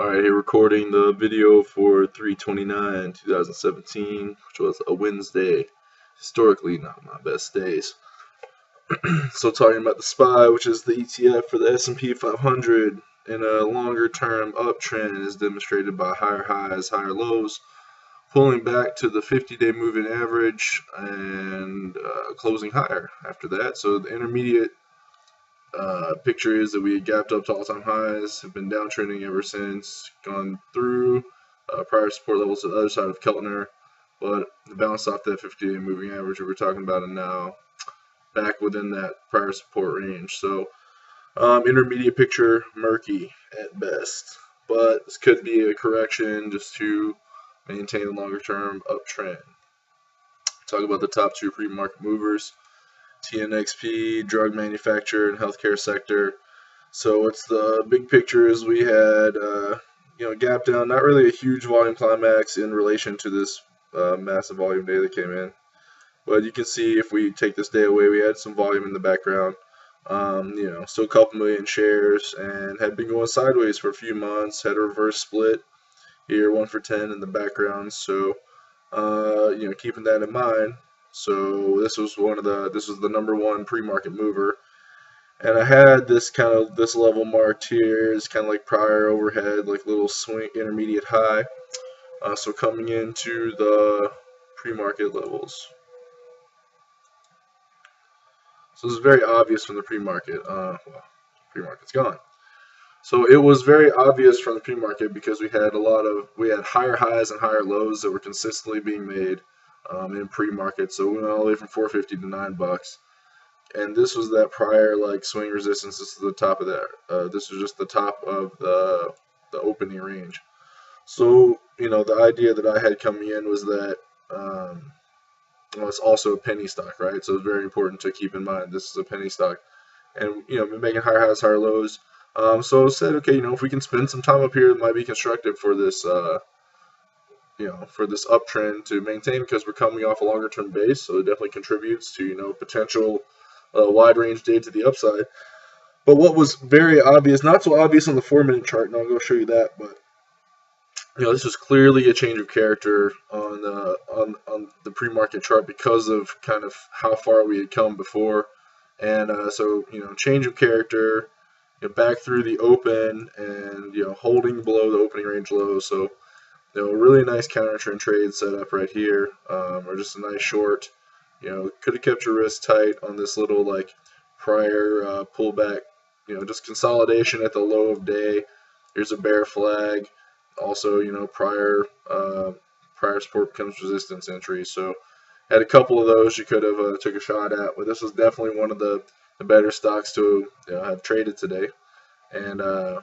Alright, here recording the video for 3/29/2017, which was a Wednesday. Historically, not my best days. So talking about the SPY, which is the ETF for the S&P 500, in a longer term uptrend is demonstrated by higher highs, higher lows, pulling back to the 50-day moving average and closing higher after that. So the intermediate picture is that we had gapped up to all-time highs, have been downtrending ever since, gone through prior support levels to the other side of Keltner, but bounced off that 50-day moving average we were talking about, and now back within that prior support range. So intermediate picture, murky at best, but this could be a correction just to maintain a longer-term uptrend. Talk about the top two pre-market movers. TNXP, drug manufacturer and healthcare sector. So what's the big picture is we had gap down, not really a huge volume climax in relation to this massive volume day that came in. But you can see if we take this day away, we had some volume in the background. Still a couple million shares and had been going sideways for a few months. Had a reverse split here, 1 for 10 in the background. So keeping that in mind. So this was the number one pre-market mover, and I had this level marked here is kind of like prior overhead, like little swing intermediate high. So coming into the pre-market levels. So this is very obvious from the pre-market. Pre-market's gone. So it was very obvious from the pre-market because we had higher highs and higher lows that were consistently being made in pre-market. So we went all the way from 450 to $9, and this was that prior swing resistance. This is the top of that. This was just the top of the opening range. So the idea that I had coming in was that it's also a penny stock, right? So it's very important to keep in mind this is a penny stock, and been making higher highs, higher lows. So I said, okay, if we can spend some time up here, it might be constructive for this, for this uptrend to maintain because we're coming off a longer term base. So it definitely contributes to, potential wide range day to the upside. But what was very obvious, not so obvious on the 4-minute chart, and I'll go show you that, but this was clearly a change of character on the pre-market chart because of kind of how far we had come before, and so change of character. Back through the open and holding below the opening range low. So really nice counter trend trade set up right here, or just a nice short. Could have kept your wrist tight on this little prior pullback. Just consolidation at the low of day. Here's a bear flag. Also, prior support becomes resistance entry. So had a couple of those you could have took a shot at, but this was definitely one of the better stocks to have traded today. And I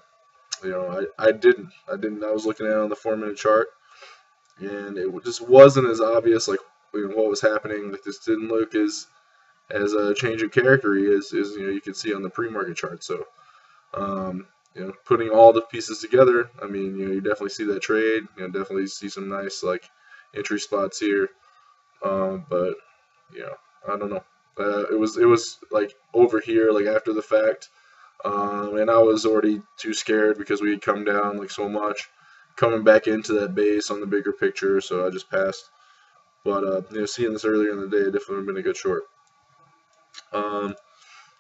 didn't. I was looking at it on the 4-minute chart, and it just wasn't as obvious what was happening. This didn't look as a change of character as you can see on the pre-market chart. So putting all the pieces together, you definitely see that trade. Definitely see some nice entry spots here. But I don't know. It was over here after the fact, and I was already too scared because we had come down so much, coming back into that base on the bigger picture. So I just passed. But seeing this earlier in the day, it definitely would have been a good short.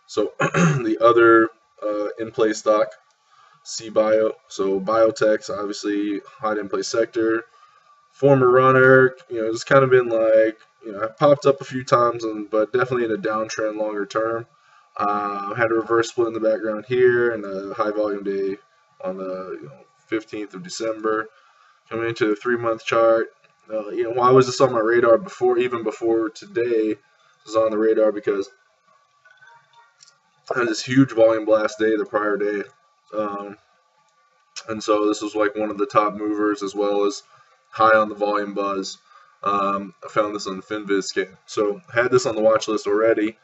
So the other in play stock, CBio. So biotechs, obviously hot in play sector. Former runner, it's kind of been popped up a few times, but definitely in a downtrend longer term. Had a reverse split in the background here and a high volume day on the 15th of December. Coming into the 3-month chart. Why was this on my radar even before today? This was on the radar because I had this huge volume blast day the prior day. And so this was one of the top movers as well as high on the volume buzz. I found this on the FinViz scan. So I had this on the watch list already.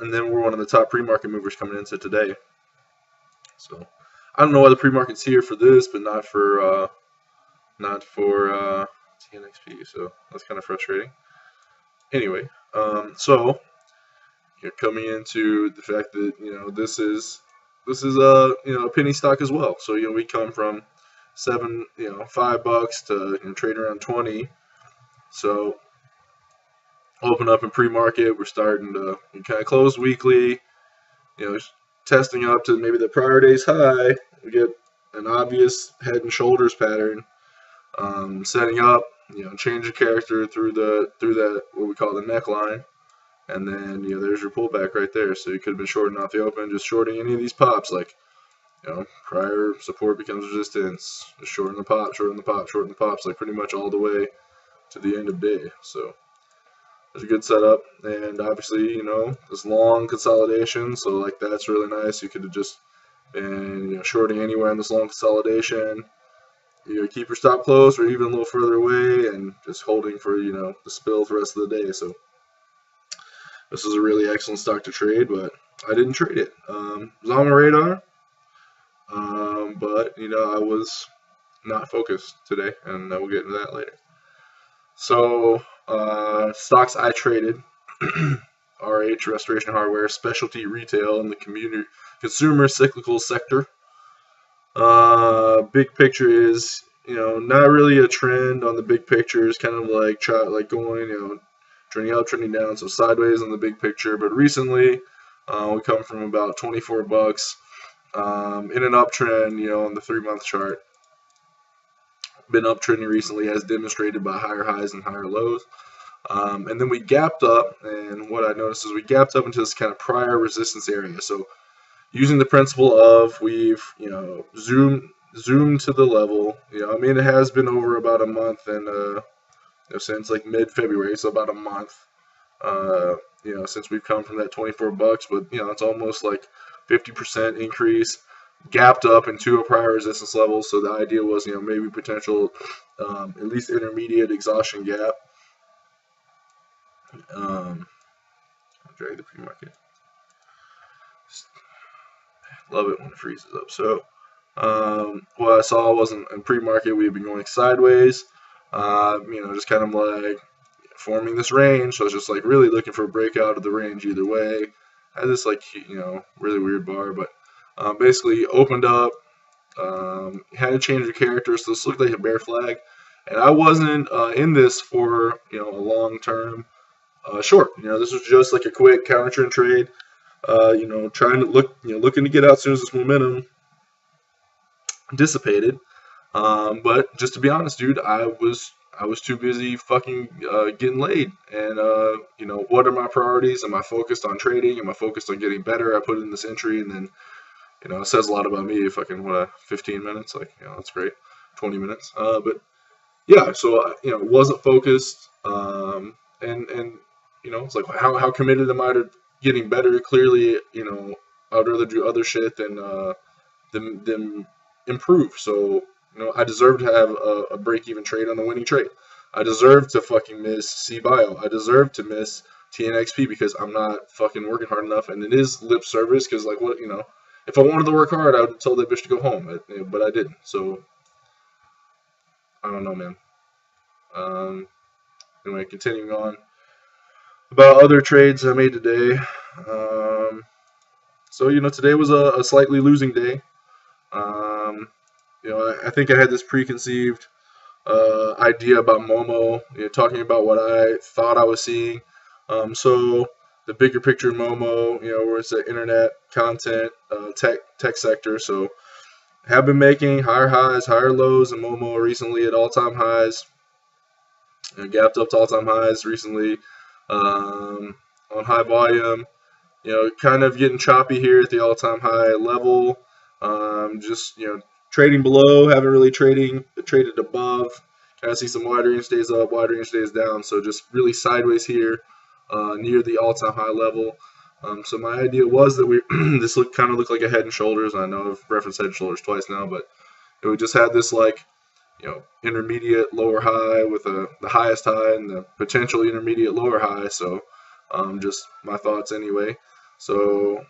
And then we're one of the top pre-market movers coming into today. So I don't know why the pre-market's here for this, but not for TNXP. So that's kind of frustrating. Anyway, so you're coming into the fact that this is a penny stock as well. So we come from $5 to trade around 20. So open up in pre-market, we're starting to kind of close weekly, testing up to maybe the prior day's high. We get an obvious head and shoulders pattern, setting up, change the character through that what we call the neckline, and then there's your pullback right there. So you could have been shorting off the open, just shorting any of these pops, like prior support becomes resistance, just shorten the pop, shorten the pop, shorten the pops, like pretty much all the way to the end of day. So it's a good setup, and obviously this long consolidation, so like that's really nice. You could have just been shorting anywhere in this long consolidation. Keep your stop close or even a little further away, and just holding for the spill for the rest of the day. So this is a really excellent stock to trade, but I didn't trade it. It was on my radar, but I was not focused today, and we'll get into that later. So stocks I traded: RH, Restoration Hardware, Specialty Retail, in the consumer cyclical sector. Big picture is not really a trend on the big picture. It's kind of like going trending up, trending down, so sideways on the big picture. But recently, we come from about $24 in an uptrend, on the 3-month chart. Been uptrending recently, as demonstrated by higher highs and higher lows. And then we gapped up, and what I noticed is we gapped up into this kind of prior resistance area. So using the principle of we've zoomed to the level. It has been over about a month, and since like mid-February, so about a month. Since we've come from that $24, but it's almost like 50% increase, gapped up into a prior resistance level. So the idea was, maybe potential, at least intermediate exhaustion gap. I'll drag the pre-market. Love it when it freezes up. So what I saw wasn't in pre-market. We've been going sideways. Just kind of like forming this range. So it's just like really looking for a breakout of the range either way. I had this really weird bar, but basically opened up, had to change the character, so this looked like a bear flag. And I wasn't in this for a long term short. This was just like a quick counter trend trade. Trying to looking to get out as soon as this momentum dissipated. But just to be honest, dude, I was too busy fucking getting laid. And what are my priorities? Am I focused on trading? Am I focused on getting better? I put in this entry, and then it says a lot about me. Fucking 15 minutes, that's great. 20 minutes, but yeah. So wasn't focused, and it's like how committed am I to getting better? Clearly, I'd rather do other shit than improve. So I deserve to have a break-even trade on a winning trade. I deserve to fucking miss C-Bio. I deserve to miss TNXP because I'm not fucking working hard enough, and it is lip service because if I wanted to work hard, I would tell that bitch to go home, but I didn't. So I don't know, man. Anyway, continuing on about other trades I made today. So today was a slightly losing day. I think I had this preconceived idea about Momo, talking about what I thought I was seeing. So the bigger picture of Momo, where it's the internet content, tech sector. So have been making higher highs, higher lows in Momo recently at all-time highs. Gapped up to all-time highs recently on high volume. Kind of getting choppy here at the all-time high level. Just trading below, haven't really traded above. Kind of see some wide range stays up, wide range stays down. So just really sideways here near the all-time high level. So my idea was that this kind of looked like a head and shoulders. I know I've referenced head and shoulders twice now, but we just had this intermediate lower high with the highest high and the potential intermediate lower high. So just my thoughts anyway. So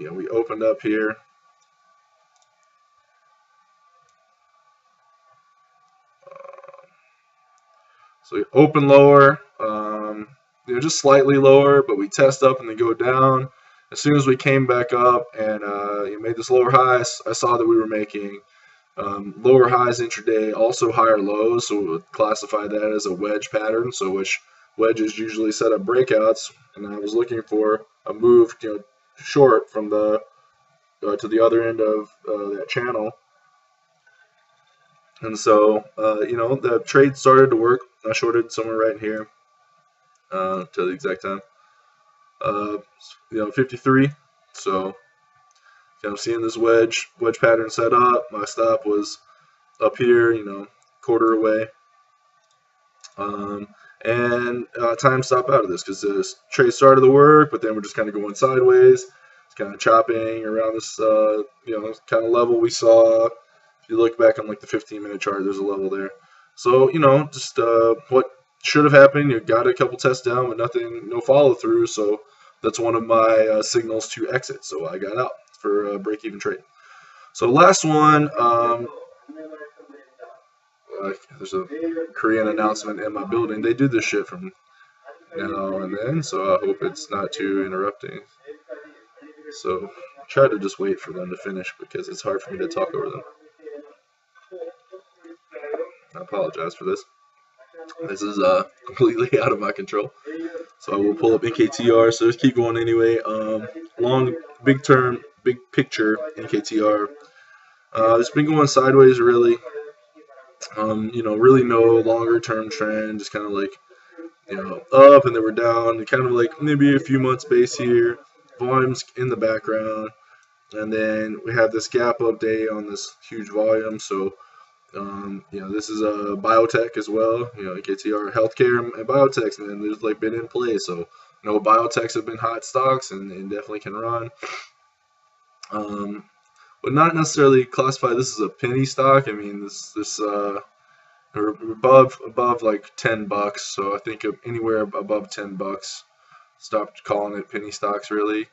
we opened up here. So we open lower, just slightly lower, but we test up and then go down. as soon as we came back up and you made this lower high, I saw that we were making lower highs intraday, also higher lows, so we would classify that as a wedge pattern. So which wedges usually set up breakouts, and I was looking for a move, short from the to the other end of that channel. And so the trade started to work. I shorted somewhere right here to the exact time. 53. So I'm seeing this wedge pattern set up. My stop was up here, quarter away. And time stop out of this because this trade started to work, but then we're just kind of going sideways. It's kind of chopping around this, kind of level we saw. If you look back on like the 15-minute chart, there's a level there. So, just what should have happened. You got a couple tests down, but no follow through. So that's one of my signals to exit. So I got out for a break-even trade. So last one, there's a Korean announcement in my building. They do this shit from now and then, so I hope it's not too interrupting. So try to just wait for them to finish because it's hard for me to talk over them. I apologize for this. This is completely out of my control. So I will pull up NKTR. So let's keep going anyway. Long, big picture NKTR. It's been going sideways really. Really no longer term trend. Just kind of like, up and then we're down. Kind of like maybe a few months base here. Volumes in the background. And then we have this gap up day on this huge volume. So this is a biotech as well. KTR, healthcare and biotechs, man, there's like been in play. So biotechs have been hot stocks and definitely can run. Would not necessarily classify this as a penny stock. I mean, this we're above like $10. So I think anywhere above $10. Stopped calling it penny stocks really.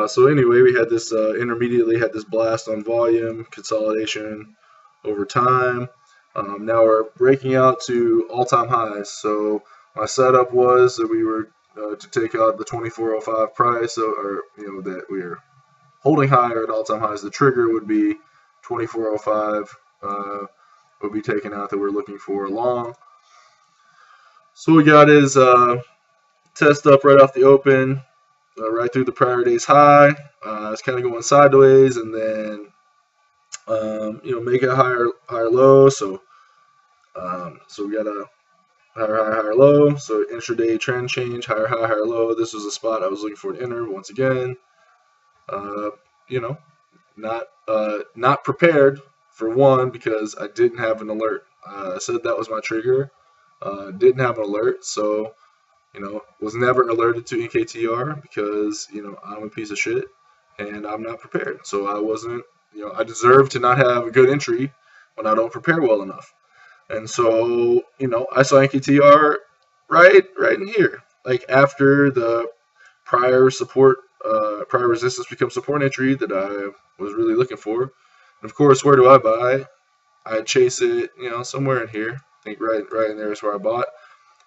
So anyway, we had this intermediately had this blast on volume consolidation over time. Now we're breaking out to all-time highs. So my setup was that we were to take out the 2405 price, or that we are holding higher at all-time highs. The trigger would be 2405 would be taken out that we're looking for long. So we got his test up right off the open. Right through the prior day's high. It's kind of going sideways and then make a higher low. So we got a higher low. So intraday trend change, higher high, higher low. This was a spot I was looking for to enter once again. Not prepared for one because I didn't have an alert. I said that was my trigger. Didn't have an alert, so was never alerted to NKTR because, I'm a piece of shit and I'm not prepared. So I wasn't, I deserve to not have a good entry when I don't prepare well enough. And so, I saw NKTR right in here. Like after the prior resistance becomes support entry that I was really looking for. And of course, where do I buy? I chase it, somewhere in here. I think right in there is where I bought.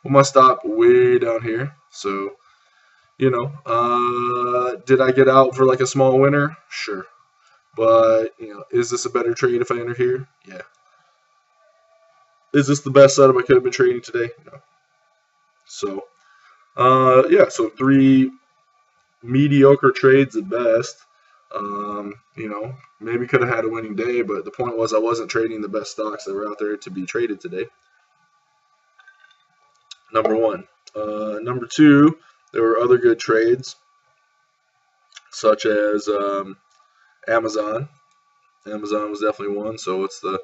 Well, my stop way down here. So, did I get out for like a small winner? Sure. But, is this a better trade if I enter here? Yeah. Is this the best setup I could have been trading today? No. So, so 3 mediocre trades at best. Maybe could have had a winning day, but the point was I wasn't trading the best stocks that were out there to be traded today. Number one. Number two, there were other good trades, such as Amazon. Amazon was definitely one. So it's the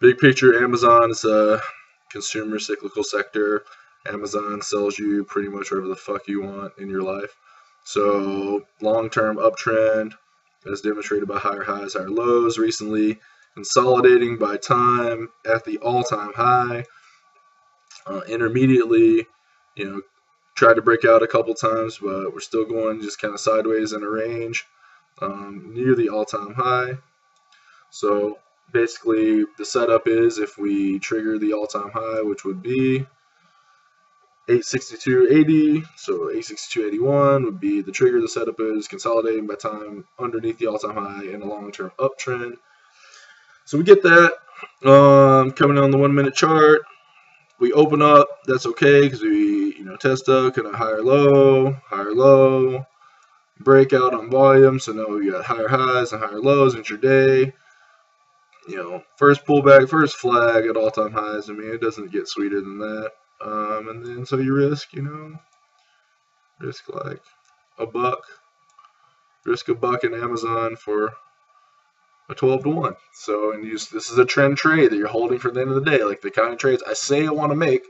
big picture. Amazon is a consumer cyclical sector. Amazon sells you pretty much whatever the fuck you want in your life. So long-term uptrend as demonstrated by higher highs, higher lows. Recently consolidating by time at the all-time high. Intermediately, tried to break out a couple times, but we're still going just kind of sideways in a range near the all-time high. So basically the setup is if we trigger the all-time high, which would be 862.80, so 862.81 would be the trigger. The setup is consolidating by time underneath the all-time high in a long-term uptrend. So we get that coming on the 1 minute chart. We open up, that's okay because we test up, kind of higher low, breakout on volume. So now we got higher highs and higher lows intraday. First pullback, first flag at all-time highs. I mean, it doesn't get sweeter than that. And then so you risk like a buck, risk a buck in Amazon for a 12-to-1. So, and this is a trend trade that you're holding for the end of the day, like the kind of trades I say I want to make,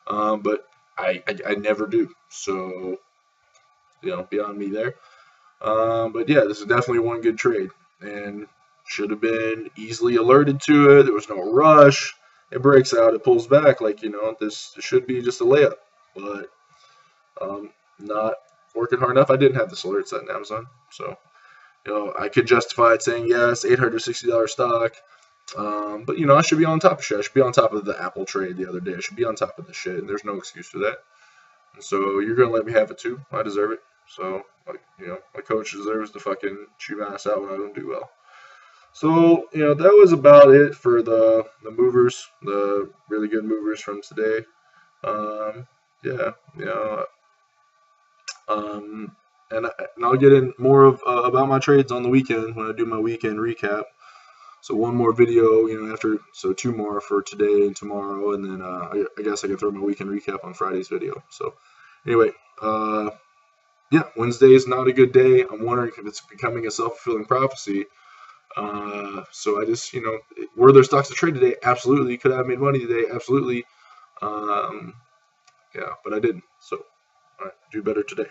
but I never do. So, beyond me there. But yeah, this is definitely one good trade, and should have been easily alerted to it. There was no rush. It breaks out, it pulls back, like this should be just a layup, but not working hard enough. I didn't have this alert set in Amazon, so I could justify it saying yes, $860 stock, but I should be on top of shit. I should be on top of the Apple trade the other day. I should be on top of the shit, and there's no excuse for that. And so you're gonna let me have it too. I deserve it. So my coach deserves to fucking chew my ass out when I don't do well. So, that was about it for the movers, the really good movers from today. And I'll get in more of about my trades on the weekend when I do my weekend recap. So one more video, so 2 more for today and tomorrow, and then I guess I can throw my weekend recap on Friday's video. So anyway, Wednesday is not a good day. I'm wondering if it's becoming a self-fulfilling prophecy. So I just, were there stocks to trade today? Absolutely. Could I have made money today? Absolutely. But I didn't. So, all right, do better today.